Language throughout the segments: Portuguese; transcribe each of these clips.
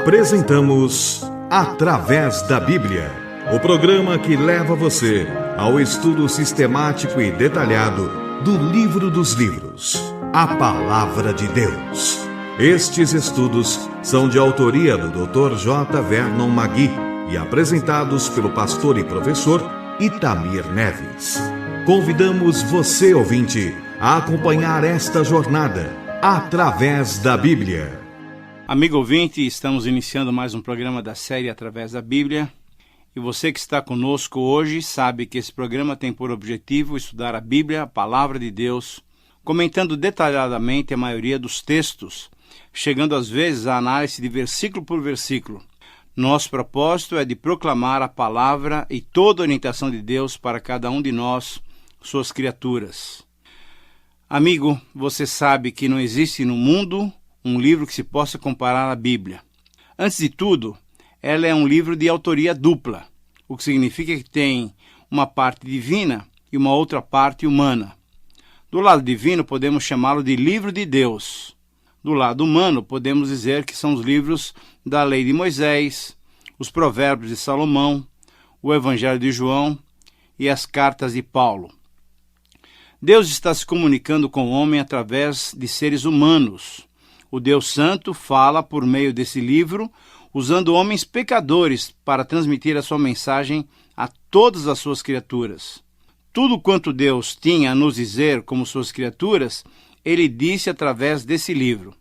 Apresentamos Através da Bíblia, o programa que leva você ao estudo sistemático e detalhado do livro dos livros, a Palavra de Deus. Estes estudos são de autoria do Dr. J. Vernon Magui e apresentados pelo pastor e professor Itamir Neves. Convidamos você, ouvinte, a acompanhar esta jornada através da Bíblia. Amigo ouvinte, estamos iniciando mais um programa da série Através da Bíblia. E você que está conosco hoje sabe que esse programa tem por objetivo estudar a Bíblia, a Palavra de Deus, comentando detalhadamente a maioria dos textos, chegando às vezes à análise de versículo por versículo. Nosso propósito é de proclamar a Palavra e toda a orientação de Deus para cada um de nós, suas criaturas. Amigo, você sabe que não existe no mundo um livro que se possa comparar à Bíblia. Antes de tudo, ela é um livro de autoria dupla, o que significa que tem uma parte divina e uma outra parte humana. Do lado divino, podemos chamá-lo de livro de Deus. Do lado humano, podemos dizer que são os livros da Lei de Moisés, os Provérbios de Salomão, o Evangelho de João e as cartas de Paulo. Deus está se comunicando com o homem através de seres humanos. O Deus Santo fala por meio desse livro, usando homens pecadores para transmitir a sua mensagem a todas as suas criaturas. Tudo quanto Deus tinha a nos dizer como suas criaturas, Ele disse através desse livro.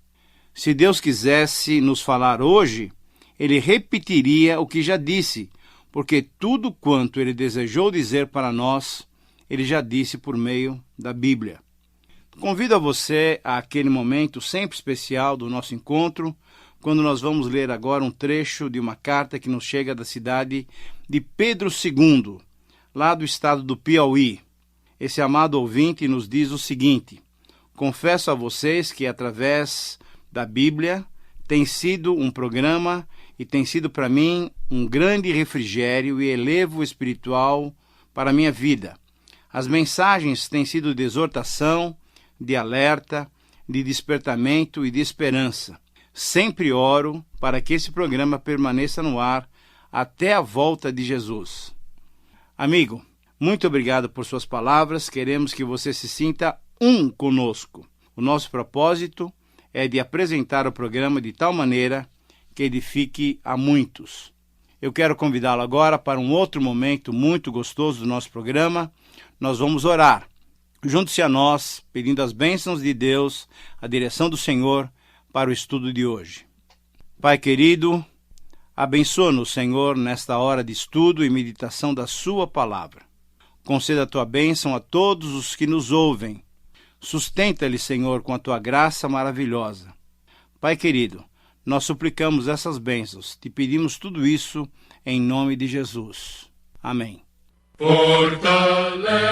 Se Deus quisesse nos falar hoje, Ele repetiria o que já disse, porque tudo quanto Ele desejou dizer para nós, Ele já disse por meio da Bíblia. Convido a você a aquele momento sempre especial do nosso encontro, quando nós vamos ler agora um trecho de uma carta que nos chega da cidade de Pedro II, lá do estado do Piauí. Esse amado ouvinte nos diz o seguinte: confesso a vocês que através da Bíblia tem sido um programa e tem sido para mim um grande refrigério e elevo espiritual para a minha vida. As mensagens têm sido de exortação, de alerta, de despertamento e de esperança. Sempre oro para que esse programa permaneça no ar até a volta de Jesus. Amigo, muito obrigado por suas palavras. Queremos que você se sinta um conosco. O nosso propósito é de apresentar o programa de tal maneira que edifique a muitos. Eu quero convidá-lo agora para um outro momento muito gostoso do nosso programa. Nós vamos orar. Junte-se a nós, pedindo as bênçãos de Deus, a direção do Senhor para o estudo de hoje. Pai querido, abençoa-nos, Senhor, nesta hora de estudo e meditação da Sua Palavra. Conceda a Tua bênção a todos os que nos ouvem. Sustenta-lhes, Senhor, com a Tua graça maravilhosa. Pai querido, nós suplicamos essas bênçãos. Te pedimos tudo isso em nome de Jesus. Amém. Fortalece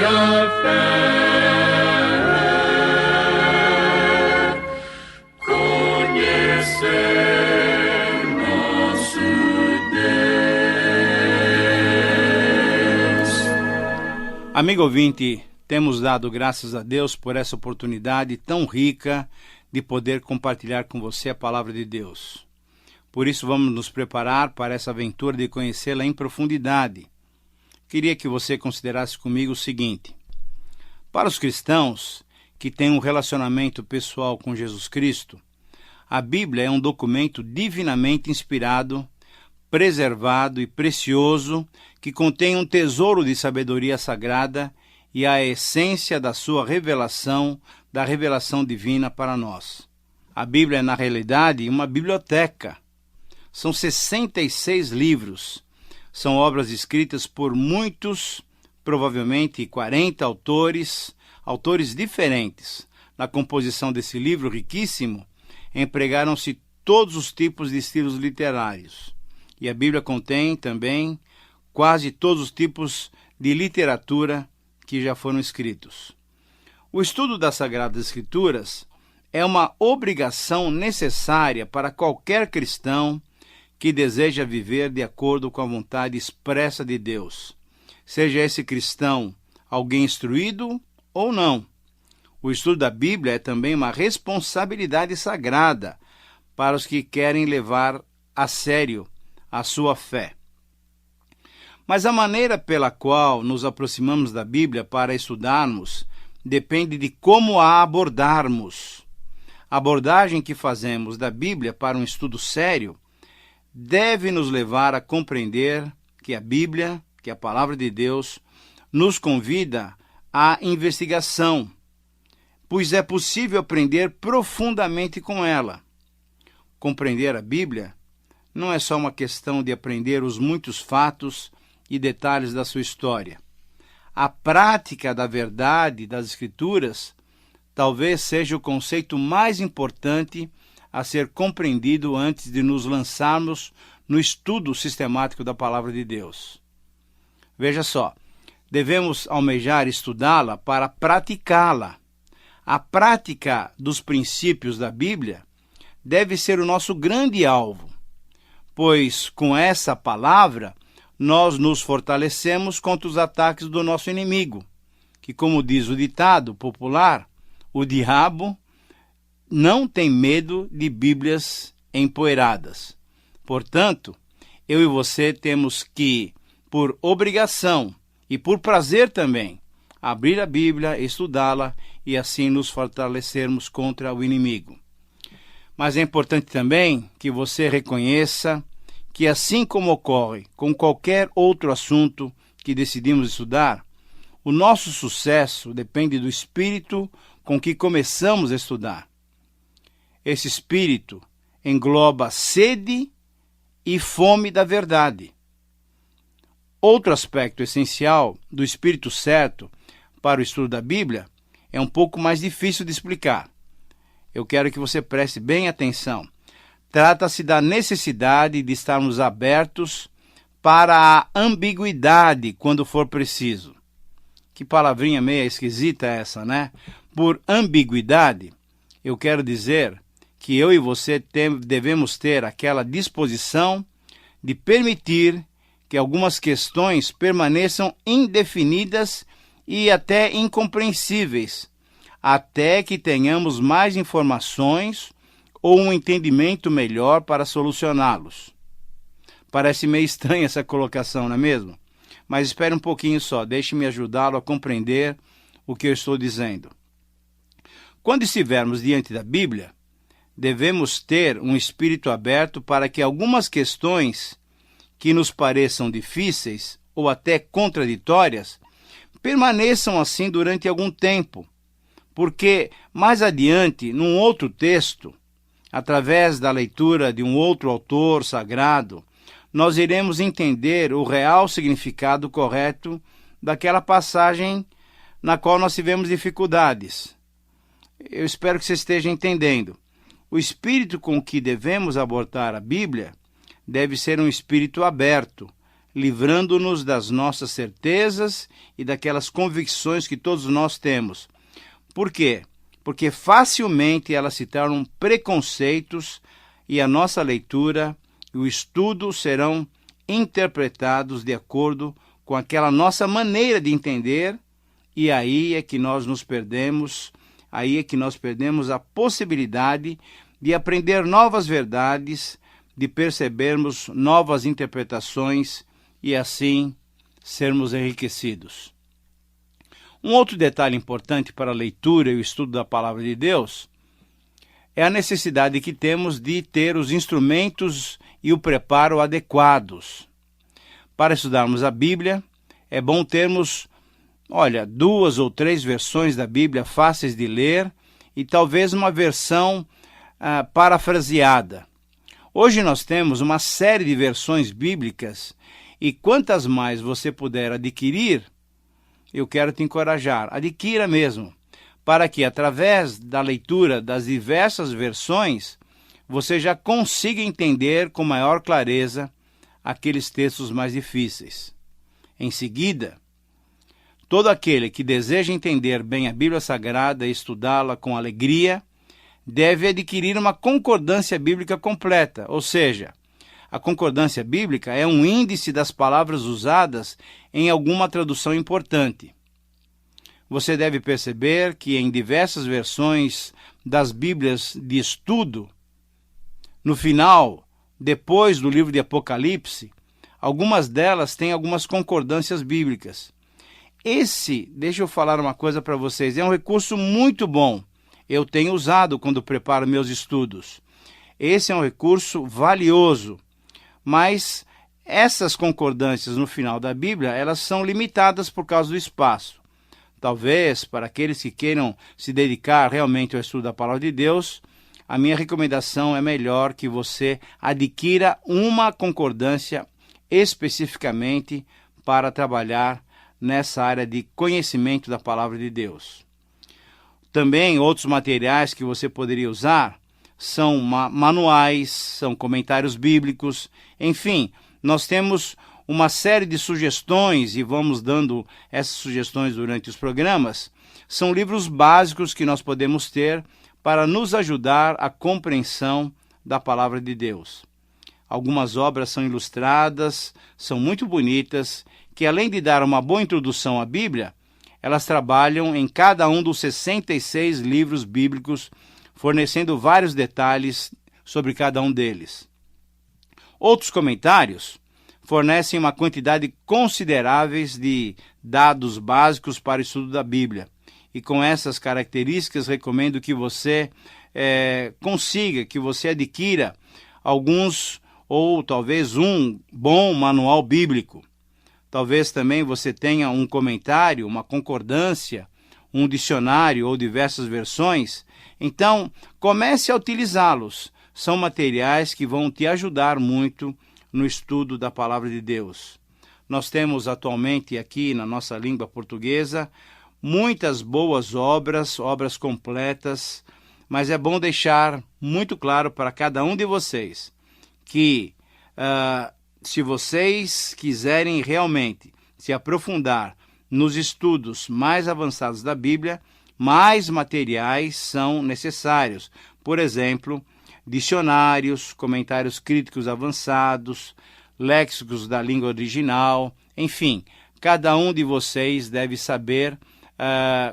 a fé, conhecer nosso Deus. Amigo ouvinte, temos dado graças a Deus por essa oportunidade tão rica de poder compartilhar com você a Palavra de Deus. Por isso vamos nos preparar para essa aventura de conhecê-la em profundidade. Queria que você considerasse comigo o seguinte: para os cristãos que têm um relacionamento pessoal com Jesus Cristo, a Bíblia é um documento divinamente inspirado, preservado e precioso, que contém um tesouro de sabedoria sagrada e a essência da sua revelação, da revelação divina para nós. A Bíblia é, na realidade, uma biblioteca. São 66 livros. São obras escritas por muitos, provavelmente 40 autores diferentes. Na composição desse livro riquíssimo, empregaram-se todos os tipos de estilos literários. E a Bíblia contém também quase todos os tipos de literatura que já foram escritos. O estudo das Sagradas Escrituras é uma obrigação necessária para qualquer cristão que deseja viver de acordo com a vontade expressa de Deus. Seja esse cristão alguém instruído ou não. O estudo da Bíblia é também uma responsabilidade sagrada para os que querem levar a sério a sua fé. Mas a maneira pela qual nos aproximamos da Bíblia para estudarmos depende de como a abordarmos. A abordagem que fazemos da Bíblia para um estudo sério deve nos levar a compreender que a Bíblia, que a Palavra de Deus, nos convida à investigação, pois é possível aprender profundamente com ela. Compreender a Bíblia não é só uma questão de aprender os muitos fatos e detalhes da sua história. A prática da verdade das Escrituras talvez seja o conceito mais importante a ser compreendido antes de nos lançarmos no estudo sistemático da Palavra de Deus. Veja só, devemos almejar estudá-la para praticá-la. A prática dos princípios da Bíblia deve ser o nosso grande alvo, pois com essa palavra nós nos fortalecemos contra os ataques do nosso inimigo, que, como diz o ditado popular, o diabo não tem medo de Bíblias empoeiradas. Portanto, eu e você temos que, por obrigação e por prazer também, abrir a Bíblia, estudá-la e assim nos fortalecermos contra o inimigo. Mas é importante também que você reconheça que, assim como ocorre com qualquer outro assunto que decidimos estudar, o nosso sucesso depende do espírito com que começamos a estudar. Esse espírito engloba sede e fome da verdade. Outro aspecto essencial do espírito certo para o estudo da Bíblia é um pouco mais difícil de explicar. Eu quero que você preste bem atenção. Trata-se da necessidade de estarmos abertos para a ambiguidade quando for preciso. Que palavrinha meia esquisita essa, né? Por ambiguidade, eu quero dizer que eu e você devemos ter aquela disposição de permitir que algumas questões permaneçam indefinidas e até incompreensíveis, até que tenhamos mais informações ou um entendimento melhor para solucioná-los. Parece meio estranha essa colocação, não é mesmo? Mas espere um pouquinho só, deixe-me ajudá-lo a compreender o que eu estou dizendo. Quando estivermos diante da Bíblia, devemos ter um espírito aberto para que algumas questões que nos pareçam difíceis ou até contraditórias permaneçam assim durante algum tempo, porque mais adiante, num outro texto, através da leitura de um outro autor sagrado, nós iremos entender o real significado correto daquela passagem na qual nós tivemos dificuldades. Eu espero que você esteja entendendo. O espírito com que devemos abordar a Bíblia deve ser um espírito aberto, livrando-nos das nossas certezas e daquelas convicções que todos nós temos. Por quê? Porque facilmente elas se tornam preconceitos e a nossa leitura e o estudo serão interpretados de acordo com aquela nossa maneira de entender, e aí é que nós nos perdemos, aí é que nós perdemos a possibilidade de aprender novas verdades, de percebermos novas interpretações e assim sermos enriquecidos. Um outro detalhe importante para a leitura e o estudo da Palavra de Deus é a necessidade que temos de ter os instrumentos e o preparo adequados. Para estudarmos a Bíblia, é bom termos, 2 ou 3 versões da Bíblia fáceis de ler e talvez uma versão parafraseada. Hoje nós temos uma série de versões bíblicas e quantas mais você puder adquirir, eu quero te encorajar, adquira mesmo, para que através da leitura das diversas versões, você já consiga entender com maior clareza aqueles textos mais difíceis. Em seguida, todo aquele que deseja entender bem a Bíblia Sagrada e estudá-la com alegria, deve adquirir uma concordância bíblica completa, ou seja, a concordância bíblica é um índice das palavras usadas em alguma tradução importante. Você deve perceber que em diversas versões das Bíblias de estudo, No final, depois do livro de Apocalipse, algumas delas têm algumas concordâncias bíblicas. Deixa eu falar uma coisa para vocês, é um recurso muito bom. Eu tenho usado quando preparo meus estudos. Esse é um recurso valioso, mas essas concordâncias no final da Bíblia, elas são limitadas por causa do espaço. Talvez, para aqueles que queiram se dedicar realmente ao estudo da Palavra de Deus, a minha recomendação é melhor que você adquira uma concordância especificamente para trabalhar nessa área de conhecimento da Palavra de Deus. Também outros materiais que você poderia usar são manuais, são comentários bíblicos, enfim, nós temos uma série de sugestões e vamos dando essas sugestões durante os programas. São livros básicos que nós podemos ter para nos ajudar à compreensão da Palavra de Deus. Algumas obras são ilustradas, são muito bonitas, que além de dar uma boa introdução à Bíblia, elas trabalham em cada um dos 66 livros bíblicos, fornecendo vários detalhes sobre cada um deles. Outros comentários fornecem uma quantidade considerável de dados básicos para o estudo da Bíblia. E com essas características, recomendo que você que você adquira alguns ou talvez um bom manual bíblico. Talvez também você tenha um comentário, uma concordância, um dicionário ou diversas versões. Então, comece a utilizá-los. São materiais que vão te ajudar muito no estudo da Palavra de Deus. Nós temos atualmente aqui na nossa língua portuguesa muitas boas obras completas, mas é bom deixar muito claro para cada um de vocês que se vocês quiserem realmente se aprofundar nos estudos mais avançados da Bíblia, mais materiais são necessários. Por exemplo, dicionários, comentários críticos avançados, léxicos da língua original, enfim, cada um de vocês deve saber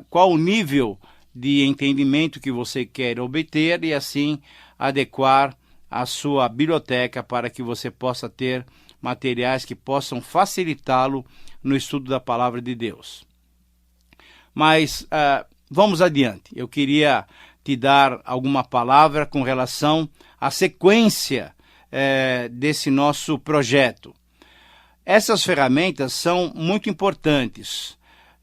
qual o nível de entendimento que você quer obter e assim adequar a sua biblioteca para que você possa ter materiais que possam facilitá-lo no estudo da Palavra de Deus. Mas vamos adiante. Eu queria te dar alguma palavra com relação à sequência desse nosso projeto. Essas ferramentas são muito importantes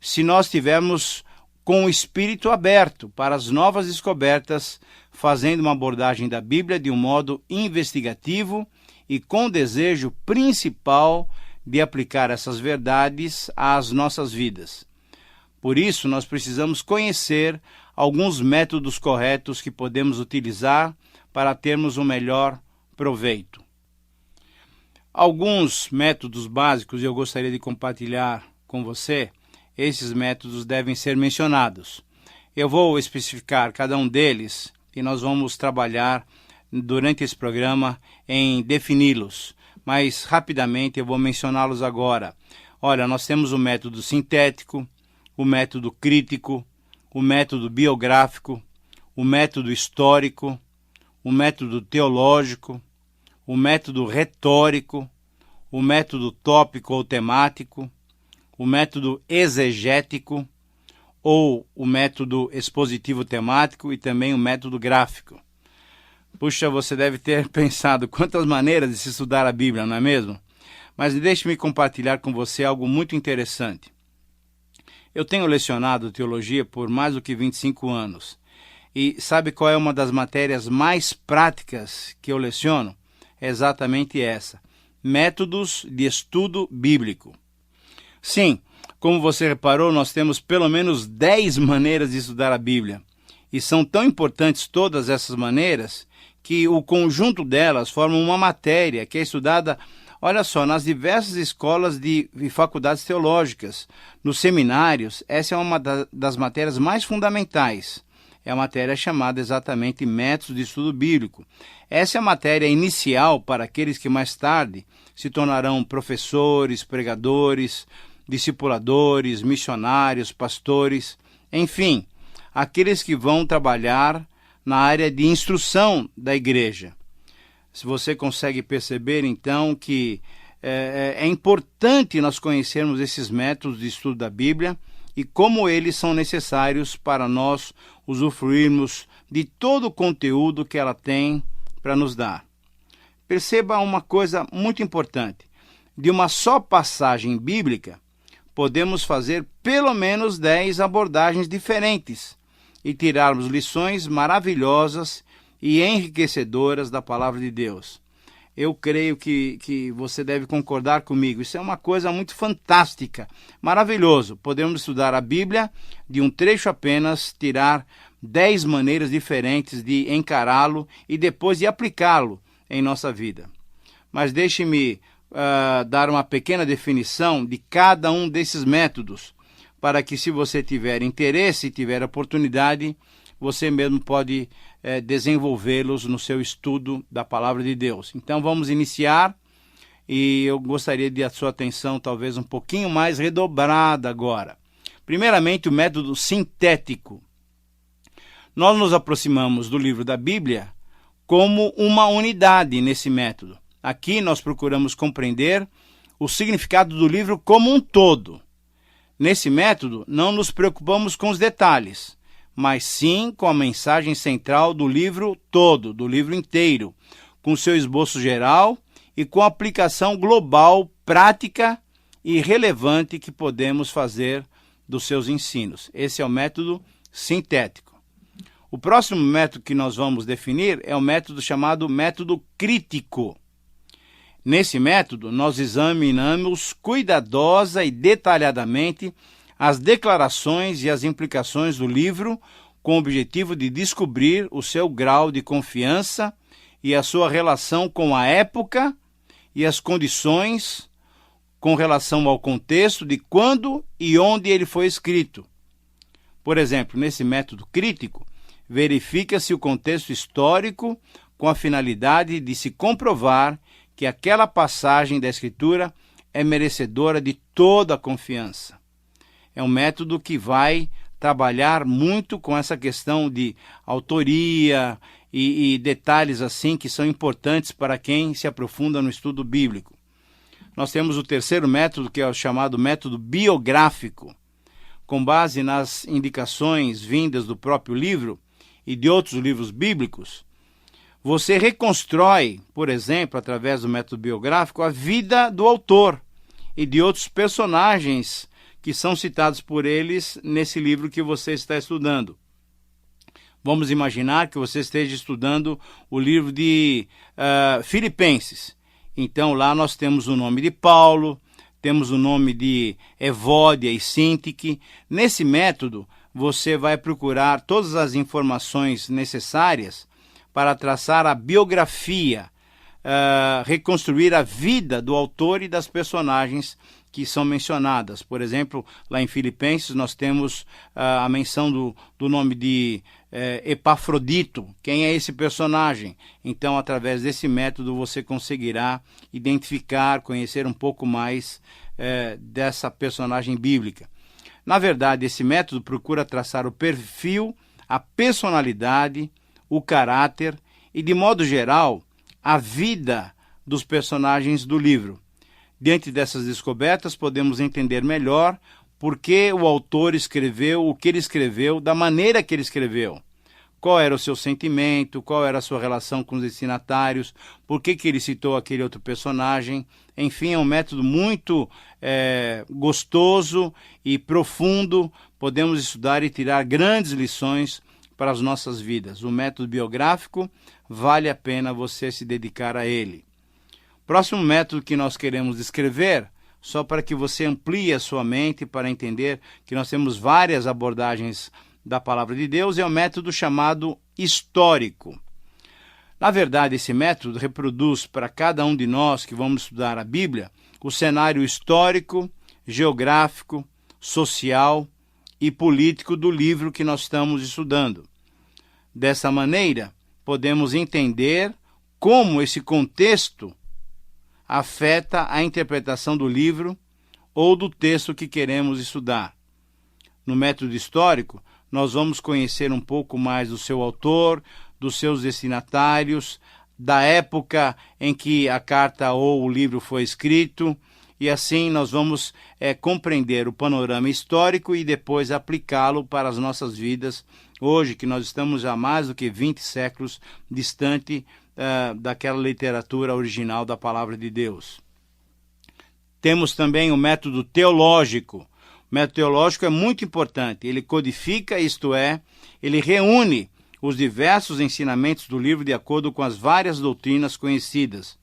se nós tivermos com o espírito aberto para as novas descobertas, fazendo uma abordagem da Bíblia de um modo investigativo e com o desejo principal de aplicar essas verdades às nossas vidas. Por isso, nós precisamos conhecer alguns métodos corretos que podemos utilizar para termos um melhor proveito. Alguns métodos básicos eu gostaria de compartilhar com você. Esses métodos devem ser mencionados. Eu vou especificar cada um deles e nós vamos trabalhar durante esse programa em defini-los. Mas rapidamente eu vou mencioná-los agora. Olha, nós temos o método sintético, o método crítico, o método biográfico, o método histórico, o método teológico, o método retórico, o método tópico ou temático, o método exegético ou o método expositivo temático e também o método gráfico. Puxa, você deve ter pensado quantas maneiras de se estudar a Bíblia, não é mesmo? Mas deixe-me compartilhar com você algo muito interessante. Eu tenho lecionado teologia por mais do que 25 anos. E sabe qual é uma das matérias mais práticas que eu leciono? É exatamente essa: métodos de estudo bíblico. Sim, como você reparou, nós temos pelo menos 10 maneiras de estudar a Bíblia. E são tão importantes todas essas maneiras que o conjunto delas forma uma matéria que é estudada, olha só, nas diversas escolas e faculdades teológicas, nos seminários. Essa é uma das matérias mais fundamentais. É a matéria chamada exatamente Métodos de Estudo Bíblico. Essa é a matéria inicial para aqueles que mais tarde se tornarão professores, pregadores, discipuladores, missionários, pastores, enfim, aqueles que vão trabalhar na área de instrução da igreja. Se você consegue perceber, então, que é importante nós conhecermos esses métodos de estudo da Bíblia e como eles são necessários para nós usufruirmos de todo o conteúdo que ela tem para nos dar. Perceba uma coisa muito importante. De uma só passagem bíblica, podemos fazer pelo menos 10 abordagens diferentes e tirarmos lições maravilhosas e enriquecedoras da palavra de Deus. Eu creio que você deve concordar comigo. Isso é uma coisa muito fantástica, maravilhoso. Podemos estudar a Bíblia de um trecho apenas, tirar 10 maneiras diferentes de encará-lo e depois de aplicá-lo em nossa vida. Mas deixe-me dar uma pequena definição de cada um desses métodos, para que, se você tiver interesse e tiver oportunidade, você mesmo pode desenvolvê-los no seu estudo da Palavra de Deus. Então vamos iniciar, e eu gostaria de a sua atenção talvez um pouquinho mais redobrada agora. Primeiramente, o método sintético. Nós nos aproximamos do livro da Bíblia como uma unidade nesse método. Aqui nós procuramos compreender o significado do livro como um todo. Nesse método, não nos preocupamos com os detalhes, mas sim com a mensagem central do livro todo, do livro inteiro, com seu esboço geral e com a aplicação global, prática e relevante que podemos fazer dos seus ensinos. Esse é o método sintético. O próximo método que nós vamos definir é o método chamado método crítico. Nesse método, nós examinamos cuidadosa e detalhadamente as declarações e as implicações do livro, com o objetivo de descobrir o seu grau de confiança e a sua relação com a época e as condições com relação ao contexto de quando e onde ele foi escrito. Por exemplo, nesse método crítico, verifica-se o contexto histórico com a finalidade de se comprovar que aquela passagem da Escritura é merecedora de toda a confiança. É um método que vai trabalhar muito com essa questão de autoria e detalhes assim que são importantes para quem se aprofunda no estudo bíblico. Nós temos o terceiro método, que é o chamado método biográfico. Com base nas indicações vindas do próprio livro e de outros livros bíblicos, você reconstrói, por exemplo, através do método biográfico, a vida do autor e de outros personagens que são citados por eles nesse livro que você está estudando. Vamos imaginar que você esteja estudando o livro de Filipenses. Então, lá nós temos o nome de Paulo, temos o nome de Evódia e Sintique. Nesse método, você vai procurar todas as informações necessárias para traçar a biografia, reconstruir a vida do autor e das personagens que são mencionadas. Por exemplo, lá em Filipenses nós temos a menção do nome de Epafrodito. Quem é esse personagem? Então, através desse método, você conseguirá identificar, conhecer um pouco mais dessa personagem bíblica. Na verdade, esse método procura traçar o perfil, a personalidade, o caráter e, de modo geral, a vida dos personagens do livro. Diante dessas descobertas, podemos entender melhor por que o autor escreveu o que ele escreveu, da maneira que ele escreveu. Qual era o seu sentimento, qual era a sua relação com os destinatários, por que ele citou aquele outro personagem. Enfim, é um método muito gostoso e profundo. Podemos estudar e tirar grandes lições para as nossas vidas. O método biográfico, vale a pena você se dedicar a ele. Próximo método que nós queremos descrever, só para que você amplie a sua mente para entender que nós temos várias abordagens da palavra de Deus, é o método chamado histórico. Na verdade, esse método reproduz para cada um de nós que vamos estudar a Bíblia o cenário histórico, geográfico, social e político do livro que nós estamos estudando. Dessa maneira, podemos entender como esse contexto afeta a interpretação do livro ou do texto que queremos estudar. No método histórico, nós vamos conhecer um pouco mais do seu autor, dos seus destinatários, da época em que a carta ou o livro foi escrito, e assim nós vamos compreender o panorama histórico e depois aplicá-lo para as nossas vidas, hoje que nós estamos há mais do que 20 séculos distante daquela literatura original da Palavra de Deus. Temos também o método teológico. O método teológico é muito importante. Ele codifica, isto é, ele reúne os diversos ensinamentos do livro de acordo com as várias doutrinas conhecidas.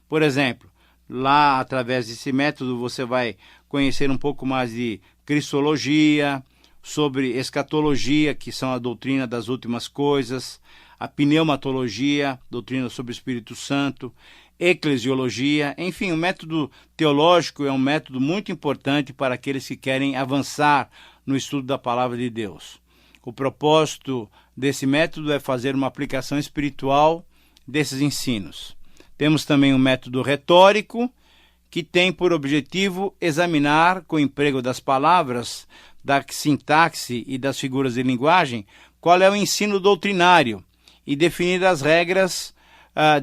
Por exemplo, lá através desse método você vai conhecer um pouco mais de cristologia, sobre escatologia, que são a doutrina das últimas coisas, a pneumatologia, doutrina sobre o Espírito Santo, eclesiologia, enfim, o método teológico é um método muito importante para aqueles que querem avançar no estudo da Palavra de Deus. O propósito desse método é fazer uma aplicação espiritual desses ensinos. Temos também o método retórico, que tem por objetivo examinar, com o emprego das palavras, da sintaxe e das figuras de linguagem, qual é o ensino doutrinário e definir as regras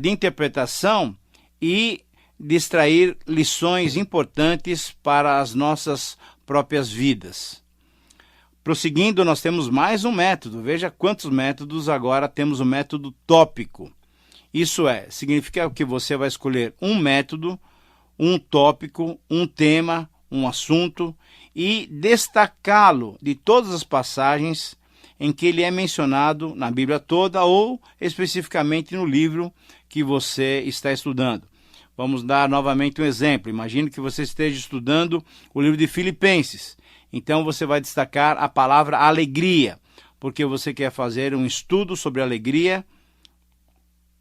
de interpretação e extrair lições importantes para as nossas próprias vidas. Prosseguindo, nós temos mais um método. Veja quantos métodos agora temos o método tópico. Isso significa que você vai escolher um método, um tópico, um tema, um assunto e destacá-lo de todas as passagens em que ele é mencionado na Bíblia toda ou especificamente no livro que você está estudando. Vamos dar novamente um exemplo. Imagine que você esteja estudando o livro de Filipenses. Então você vai destacar a palavra alegria, porque você quer fazer um estudo sobre alegria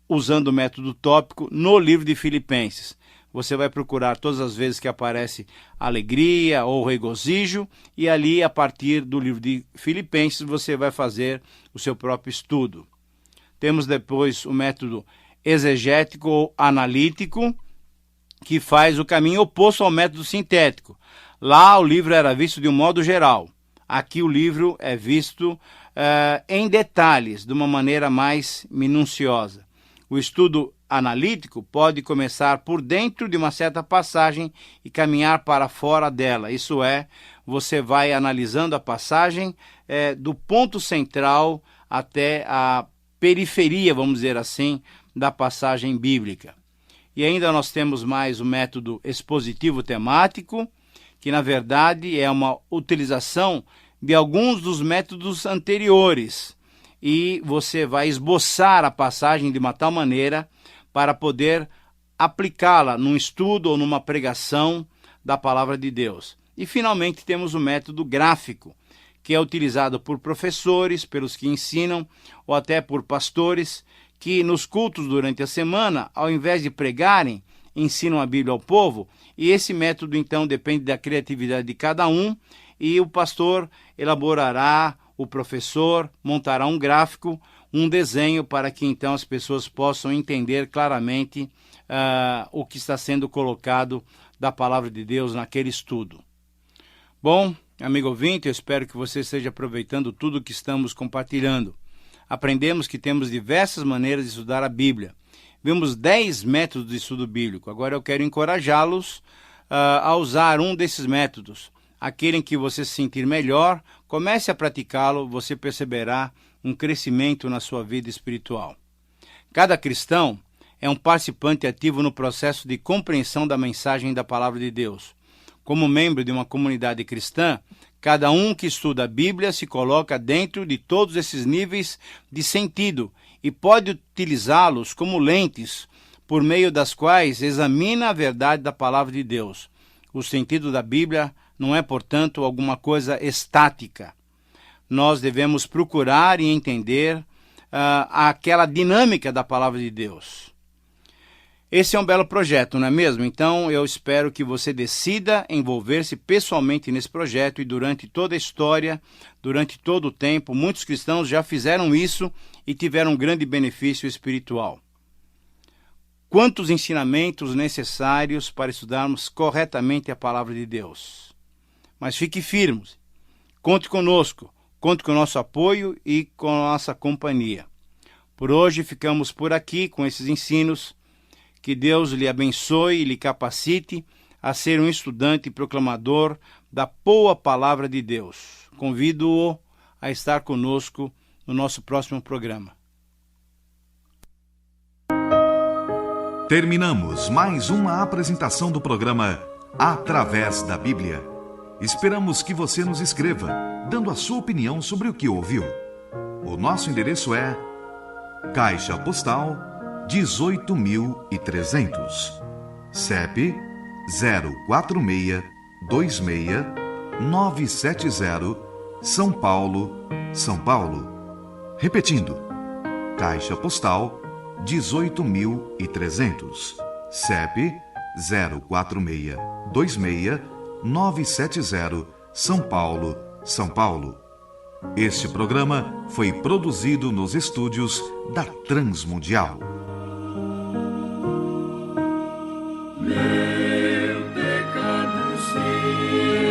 usando o método tópico no livro de Filipenses. Você vai procurar todas as vezes que aparece alegria ou regozijo, e ali, a partir do livro de Filipenses, você vai fazer o seu próprio estudo. Temos depois o método exegético ou analítico, que faz o caminho oposto ao método sintético. Lá o livro era visto de um modo geral. Aqui o livro é visto em detalhes, de uma maneira mais minuciosa. O estudo analítico pode começar por dentro de uma certa passagem e caminhar para fora dela. Isso você vai analisando a passagem do ponto central até a periferia, vamos dizer assim, da passagem bíblica. E ainda nós temos mais o método expositivo temático, que na verdade é uma utilização de alguns dos métodos anteriores. E você vai esboçar a passagem de uma tal maneira para poder aplicá-la num estudo ou numa pregação da Palavra de Deus. E finalmente temos o método gráfico, que é utilizado por professores, pelos que ensinam, ou até por pastores, que nos cultos durante a semana, ao invés de pregarem, ensinam a Bíblia ao povo, e esse método então depende da criatividade de cada um, e o pastor elaborará, o professor montará um gráfico, um desenho para que então as pessoas possam entender claramente o que está sendo colocado da Palavra de Deus naquele estudo. Bom, amigo ouvinte, eu espero que você esteja aproveitando tudo que estamos compartilhando. Aprendemos que temos diversas maneiras de estudar a Bíblia. Vimos 10 métodos de estudo bíblico. Agora eu quero encorajá-los a usar um desses métodos. Aquele em que você se sentir melhor, comece a praticá-lo, você perceberá um crescimento na sua vida espiritual. Cada cristão é um participante ativo no processo de compreensão da mensagem da Palavra de Deus. Como membro de uma comunidade cristã, cada um que estuda a Bíblia se coloca dentro de todos esses níveis de sentido e pode utilizá-los como lentes por meio das quais examina a verdade da Palavra de Deus. O sentido da Bíblia não é, portanto, alguma coisa estática. Nós devemos procurar e entender aquela dinâmica da Palavra de Deus. Esse é um belo projeto, não é mesmo? Então, eu espero que você decida envolver-se pessoalmente nesse projeto, e durante toda a história, durante todo o tempo, muitos cristãos já fizeram isso e tiveram um grande benefício espiritual. Quantos ensinamentos necessários para estudarmos corretamente a Palavra de Deus. Mas fique firme, conte conosco, conte com o nosso apoio e com a nossa companhia. Por hoje ficamos por aqui com esses ensinos. Que Deus lhe abençoe e lhe capacite a ser um estudante e proclamador da boa palavra de Deus. Convido-o a estar conosco no nosso próximo programa. Terminamos mais uma apresentação do programa Através da Bíblia. Esperamos que você nos escreva, dando a sua opinião sobre o que ouviu. O nosso endereço é Caixa Postal 18.300, CEP 04626-970, São Paulo, São Paulo. Repetindo, Caixa Postal 18.300, CEP 04626-970, São Paulo, São Paulo. Este programa foi produzido nos estúdios da Transmundial. Meu pecado sei.